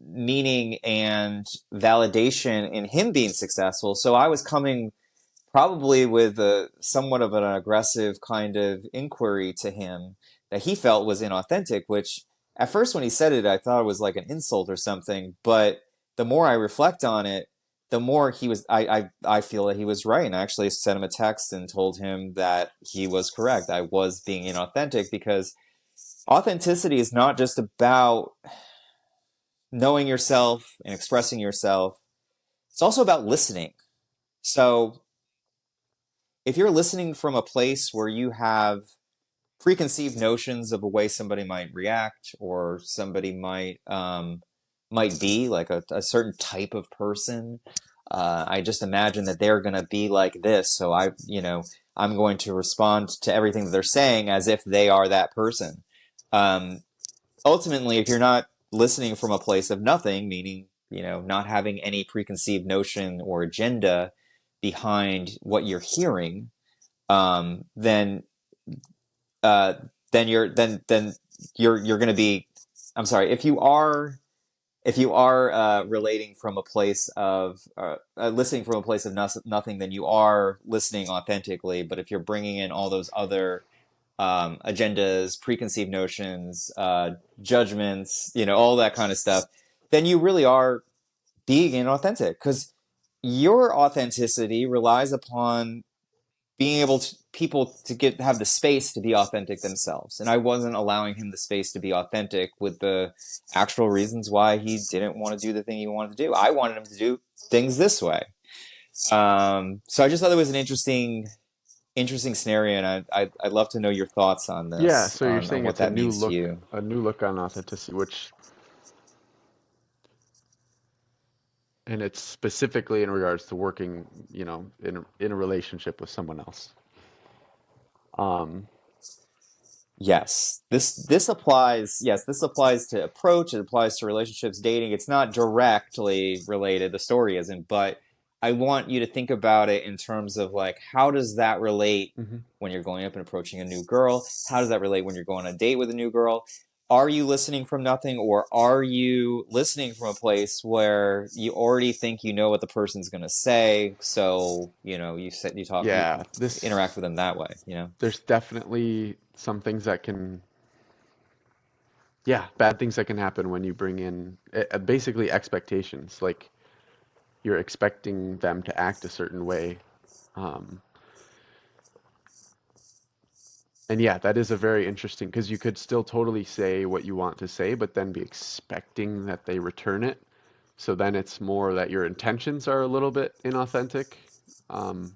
meaning and validation in him being successful. So I was coming probably with a somewhat of an aggressive kind of inquiry to him that he felt was inauthentic, which at first when he said it, I thought it was like an insult or something. But the more I reflect on it, the more I feel that he was right. And I actually sent him a text and told him that he was correct. I was being inauthentic because authenticity is not just about knowing yourself and expressing yourself. It's also about listening. So if you're listening from a place where you have preconceived notions of a way somebody might react or somebody might be like a certain type of person, I just imagine that they're going to be like this. So I'm going to respond to everything that they're saying as if they are that person. Um, Ultimately, if you're not listening from a place of nothing, meaning, not having any preconceived notion or agenda behind what you're hearing, then uh, you're going to be. I'm sorry. If you are relating from a place of listening from a place of nothing, then you are listening authentically. But if you're bringing in all those other agendas, preconceived notions, judgments, all that kind of stuff, then you really are being inauthentic because your authenticity relies upon being able to people to have the space to be authentic themselves. And I wasn't allowing him the space to be authentic with the actual reasons why he didn't want to do the thing he wanted to do. I wanted him to do things this way. So I just thought it was an interesting scenario, and I'd love to know your thoughts on Yeah, this, so you're on saying what it's that means to you. a new look on authenticity, which, and it's specifically in regards to working, in a relationship with someone else. Um, Yes, this applies. Yes, this applies to approach. It applies to relationships, dating. It's not directly related. The story isn't, but I want you to think about it in terms of like, how does that relate mhm. when you're going up and approaching a new girl? How does that relate when you're going on a date with a new girl? Are you listening from nothing, or are you listening from a place where you already think you know what the person's going to say? So you Yeah, interact with them that way. there's definitely some things that can, yeah, bad things that can happen when you bring in basically expectations. Like you're expecting them to act a certain way. Um, and yeah, that is a very interesting because you could still totally say what you want to say, but then be expecting that they return it. So then it's more that your intentions are a little bit inauthentic. Um,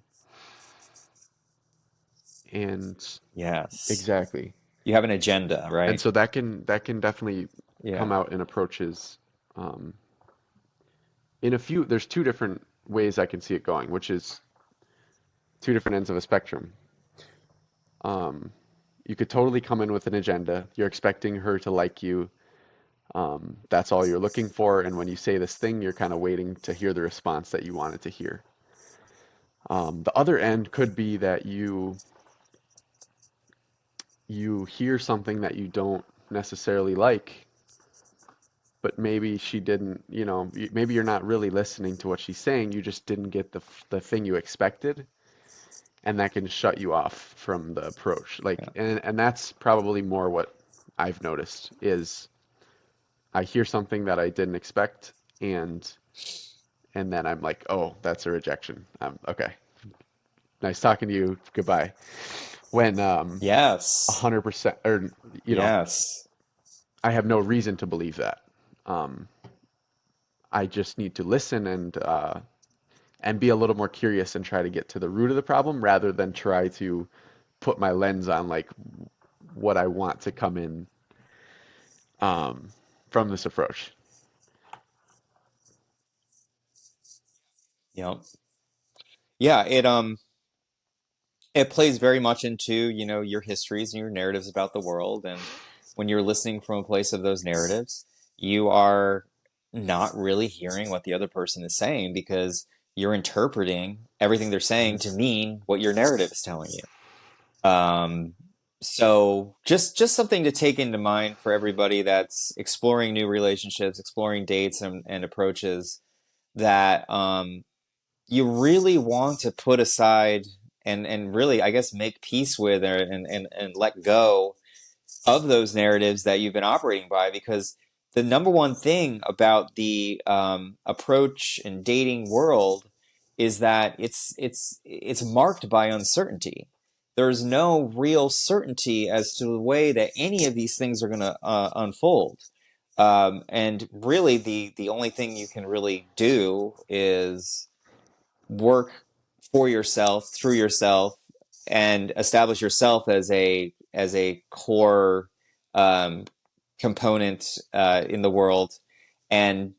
and Yes. exactly. You have an agenda, And right? so that can definitely come Yeah. out in approaches. Um, there's two different ways I can see it going, which is two different ends of a spectrum. Um, you could totally come in with an agenda. You're expecting her to like you. That's all you're looking for. And when you say this thing, you're kind of waiting to hear the response that you wanted to hear. The other end could be that you hear something that you don't necessarily like, but maybe she didn't, maybe you're not really listening to what she's saying. You just didn't get the thing you expected, and that can shut you off from the approach. Like, Yeah. and that's probably more what I've noticed is I hear something that I didn't expect, and then I'm like, oh, that's a rejection. Okay, nice talking to you. Goodbye. When Yes. 100%, or Yes. I have no reason to believe that. Um, I just need to listen and be a little more curious and try to get to the root of the problem rather than try to put my lens on like what I want to come in um, from this approach. Yep. Yeah, it plays very much into, your histories and your narratives about the world. And when you're listening from a place of those narratives, you are not really hearing what the other person is saying because you're interpreting everything they're saying Mhm. to mean what your narrative is telling you. Um, so just something to take into mind for everybody that's exploring new relationships, exploring dates and approaches that you really want to put aside and really, I guess, make peace with and let go of those narratives that you've been operating by, because the number one thing about the approach and dating world is that it's marked by uncertainty. There's no real certainty as to the way that any of these things are going to unfold. And really, the only thing you can really do is work for yourself, through yourself, and establish yourself as a core um, component in the world, and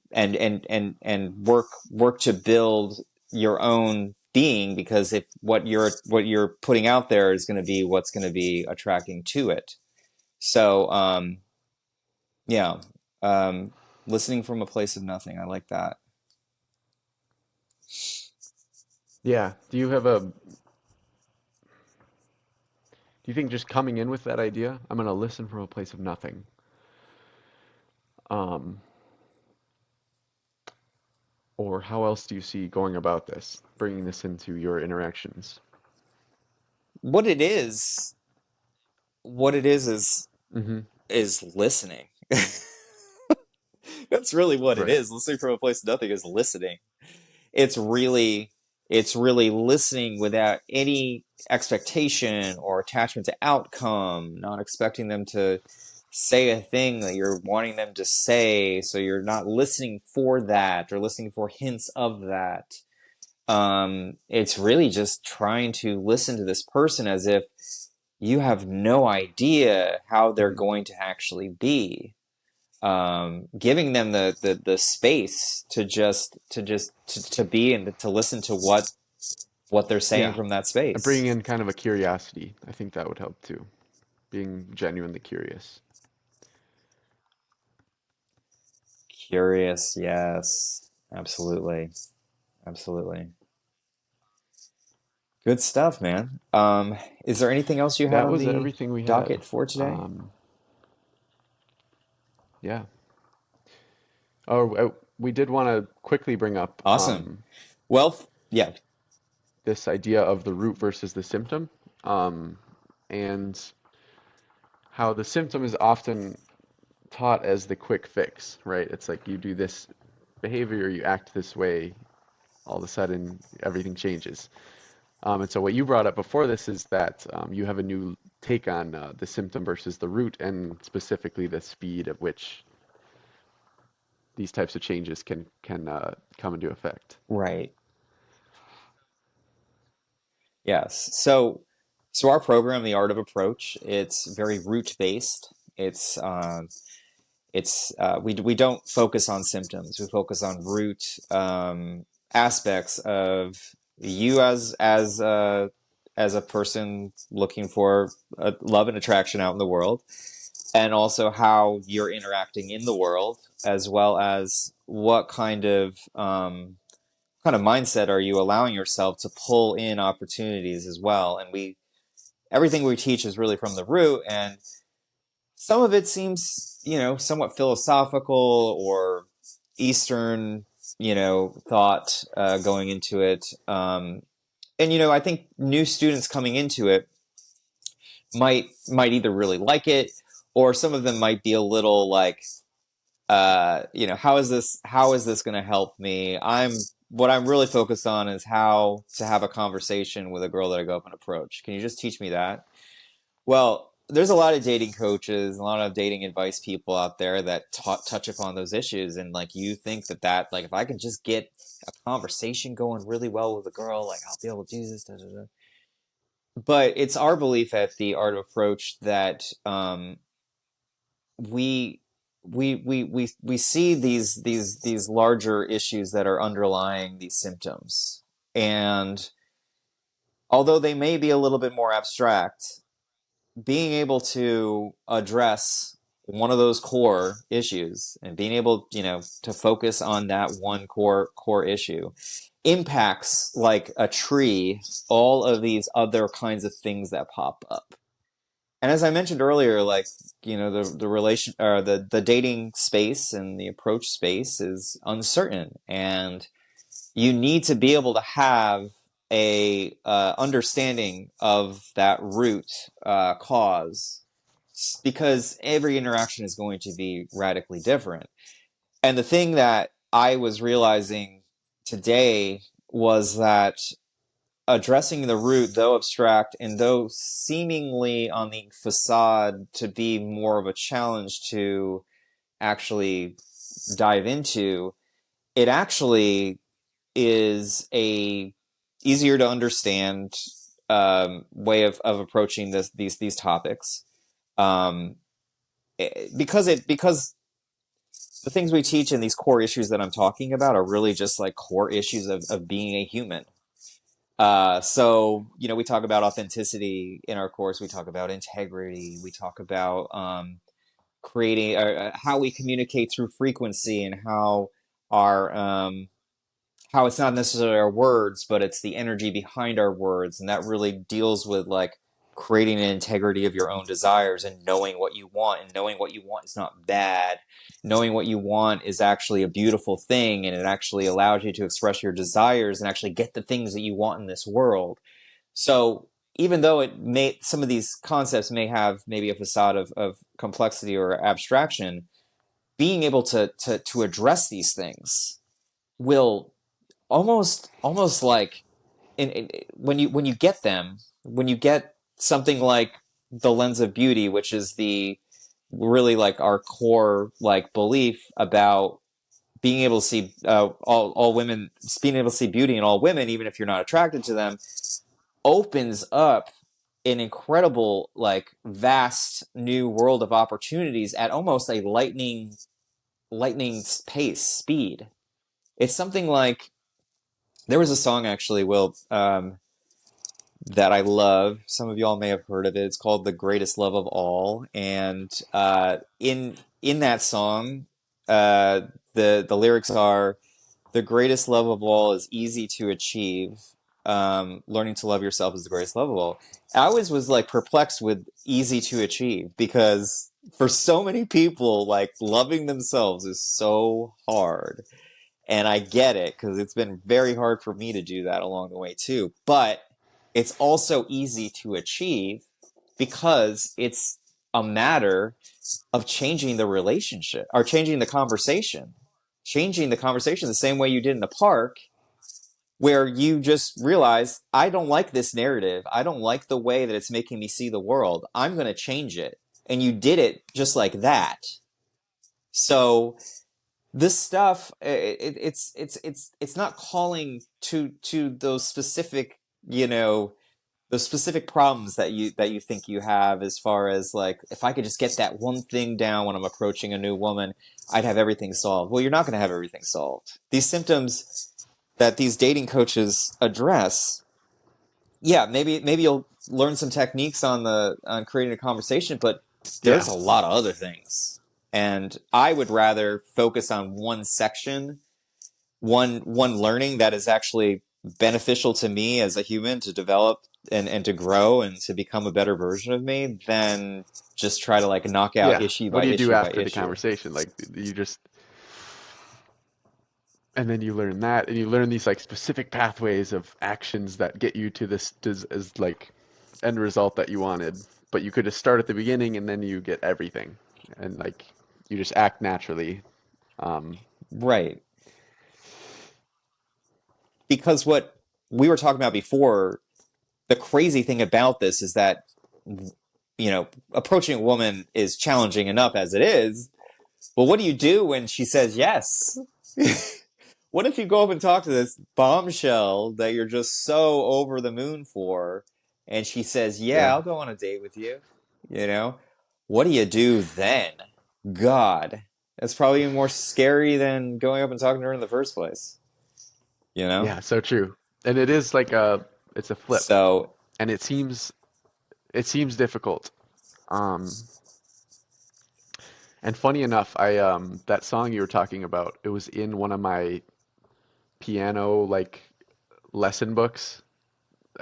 work to build your own being, because if what you're putting out there is going to be what's going to be attracting to it. So yeah, um, listening from a place of nothing. I like that. Yeah. Do you think just coming in with that idea, I'm going to listen from a place of nothing, um, or how else do you see going about this, bringing this into your interactions? What it is, what it Hmm. is listening. That's really what it Right. is. Listening from a place of nothing is listening. It's really it's really listening without any expectation or attachment to outcome, not expecting them to say a thing that you're wanting them to say, so you're not listening for that or listening for hints of that. It's really just trying to listen to this person as if you have no idea how they're Hmm. going to actually be, giving them the space to be and to listen to what they're saying Yeah. from that And bringing space. in kind of a curiosity. I think that would help too. Being genuinely curious. Curious, yes, absolutely, absolutely. Good stuff, man. Is there anything else you had That on was the everything we had. docket for today? Yeah. Oh, we did want to quickly bring up Awesome. Well, yeah, this idea of the root versus the symptom, um, and how the symptom is often taught as the quick fix, right? It's like you do this behavior, you act this way, all of a sudden everything changes. And so what you brought up before this is that you have a new take on the symptom versus the root, and specifically the speed at which these types of changes can come into effect. right. Yes. So our program, The Art of Approach, it's very root based. We don't focus on symptoms. We focus on root aspects of you as a person looking for love and attraction out in the world, and also how you're interacting in the world, as well as what kind of mindset are you allowing yourself to pull in opportunities as well. And we everything we teach is really from the root, and some of it seems, somewhat philosophical or Eastern, thought going into it. And I think new students coming into it might either really like it or some of them might be a little like, how is this going to help me? What I'm really focused on is how to have a conversation with a girl that I go up and approach. Can you just teach me that? Well, there's a lot of dating coaches, a lot of dating advice people out there that touch upon those issues, and like you think that like if I can just get a conversation going really well with a girl, like I'll be able to do this. Da, da, da. But it's our belief at the Art of Approach that we we see these larger issues that are underlying these symptoms, and although they may be a little bit more abstract, being able to address one of those core issues and being able, to focus on that one core issue impacts like a tree all of these other kinds of things that pop up. And as I mentioned earlier, like, the relation or the dating space and the approach space is uncertain, and you need to be able to have a understanding of that root cause, because every interaction is going to be radically different. And the thing that I was realizing today was that addressing the root, though abstract and though seemingly on the facade to be more of a challenge to actually dive into, it actually is a easier to understand way of approaching these topics, um, because the things we teach in these core issues that I'm talking about are really just like core issues of being a human. So, we talk about authenticity in our course. We talk about integrity. We talk about creating how we communicate through frequency, and our how it's not necessarily our words, but it's the energy behind our words. And that really deals with like creating an integrity of your own desires and knowing what you want. And knowing what you want is not bad. Knowing what you want is actually a beautiful thing. And it actually allows you to express your desires and actually get the things that you want in this world. So even though some of these concepts may have maybe a facade of complexity or abstraction, being able to address these things will almost like when you get them, when you get something like the lens of beauty, which is the really like our core like belief about being able to see all women, being able to see beauty in all women, even if you're not attracted to them, opens up an incredible like vast new world of opportunities at almost a lightning pace speed. It's something like, there was a song actually, Will, that I love. Some of y'all may have heard of it. It's called "The Greatest Love of All," and in that song, the lyrics are, "The greatest love of all is easy to achieve. Learning to love yourself is the greatest love of all." I always was like perplexed with "easy to achieve," because for so many people, like loving themselves is so hard. And I get it, because it's been very hard for me to do that along the way too. But it's also easy to achieve because it's a matter of changing the relationship or changing the conversation. Changing the conversation the same way you did in the park, where you just realize, I don't like this narrative. I don't like the way that it's making me see the world. I'm going to change it. And you did it just like that. So this stuff, it's not calling to those specific, those specific problems that you think you have, as far as like, if I could just get that one thing down when I'm approaching a new woman, I'd have everything solved. Well, you're not going to have everything solved. These symptoms that these dating coaches address, yeah, maybe you'll learn some techniques on creating a conversation, but Yeah. there's a lot of other things. And I would rather focus on one section, one learning that is actually beneficial to me as a human to develop and to grow and to become a better version of me, than just try to like knock out Yeah. issue What by do you do issue by after the issue. conversation? Like you just, and then you learn that, and you learn these like specific pathways of actions that get you to this as like end result that you wanted. but you could just start at the beginning and then you get everything, and like you just act naturally. Um, Right. Because what we were talking about before, the crazy thing about this is that, approaching a woman is challenging enough as it is. But what do you do when she says yes? What if you go up and talk to this bombshell that you're just so over the moon for, and she says, "Yeah, yeah, I'll go on a date with you." You know, what do you do then? God, that's probably even more scary than going up and talking to her in the first place. You know, yeah, so true. And it is like it's a flip, so and it seems difficult. Um, and funny enough, I that song you were talking about, it was in one of my piano like lesson books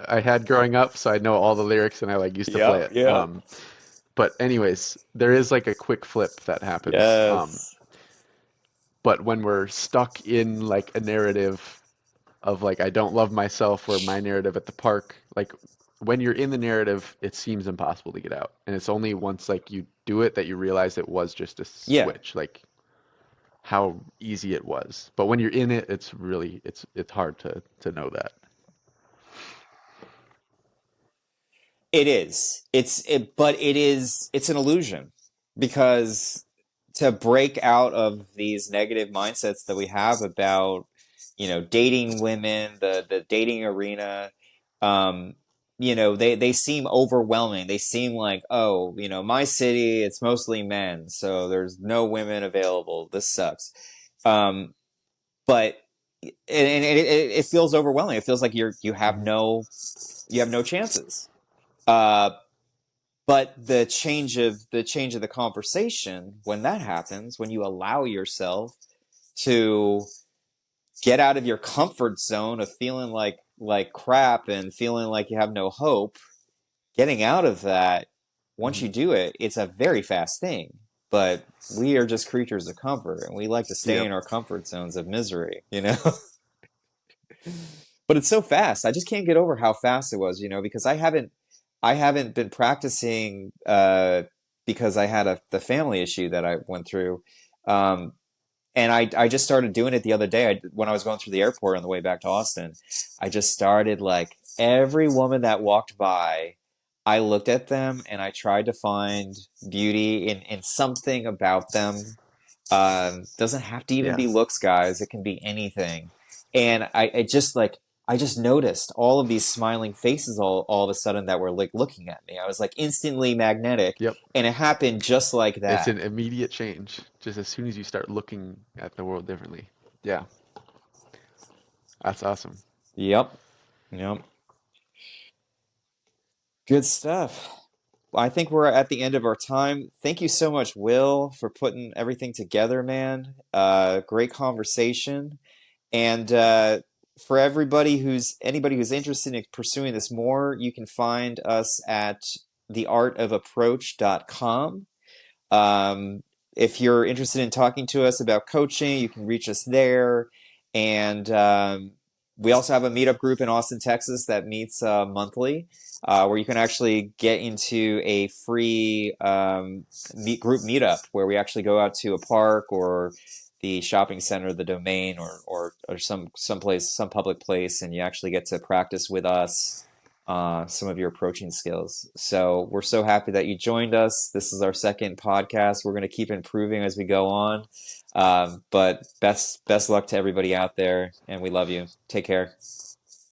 I had growing up, so I know all the lyrics and I like used to play yep, it. yep, But anyways, there is like a quick flip that happens. yes, But when we're stuck in like a narrative of like I don't love myself or my narrative at the park, like when you're in the narrative, it seems impossible to get out. And it's only once like you do it that you realize it was just a yeah. switch, like how easy it was. But when you're in it, it's hard to know that. It is. But it's an illusion because to break out of these negative mindsets that we have about, dating women, the dating arena, um, they seem overwhelming. They seem like, oh, my city, it's mostly men, so there's no women available. This sucks. Um, but and it feels overwhelming. It feels like Hmm. you have no chances. Uh, but the change of the conversation when that happens, when you allow yourself to get out of your comfort zone of feeling like crap and feeling like you have no hope, getting out of that, once you Hmm. do it, it's a very fast thing. But we are just creatures of comfort, and we like to stay Yep. in our comfort zones of misery. But it's so fast. I just can't get over how fast it was, because I haven't been practicing because I had the family issue that I went through. Um, and I just started doing it the other day. When I was going through the airport on the way back to Austin, I just started like every woman that walked by, I looked at them and I tried to find beauty in something about them. Doesn't have to even Yeah. be looks, guys. It can be anything. And I just noticed all of these smiling faces all of a sudden that were like looking at me. I was like instantly magnetic, Yep. and it happened just like It's that. an immediate change, just as soon as you start looking at the world differently. Yeah, that's awesome. Yep. Yep. Good stuff. Well, I think we're at the end of our time. Thank you so much, Will, for putting everything together, man. Great conversation. And for anybody who's interested in pursuing this more, you can find us at theartofapproach.com. If you're interested in talking to us about coaching, you can reach us there. And we also have a meetup group in Austin, Texas that meets monthly, where you can actually get into a free group meetup where we actually go out to a park or the shopping center, the domain, or some public place, and you actually get to practice with us some of your approaching skills. So we're so happy that you joined us. This is our second podcast. We're going to keep improving as we go on. But best luck to everybody out there, and we love you. Take care.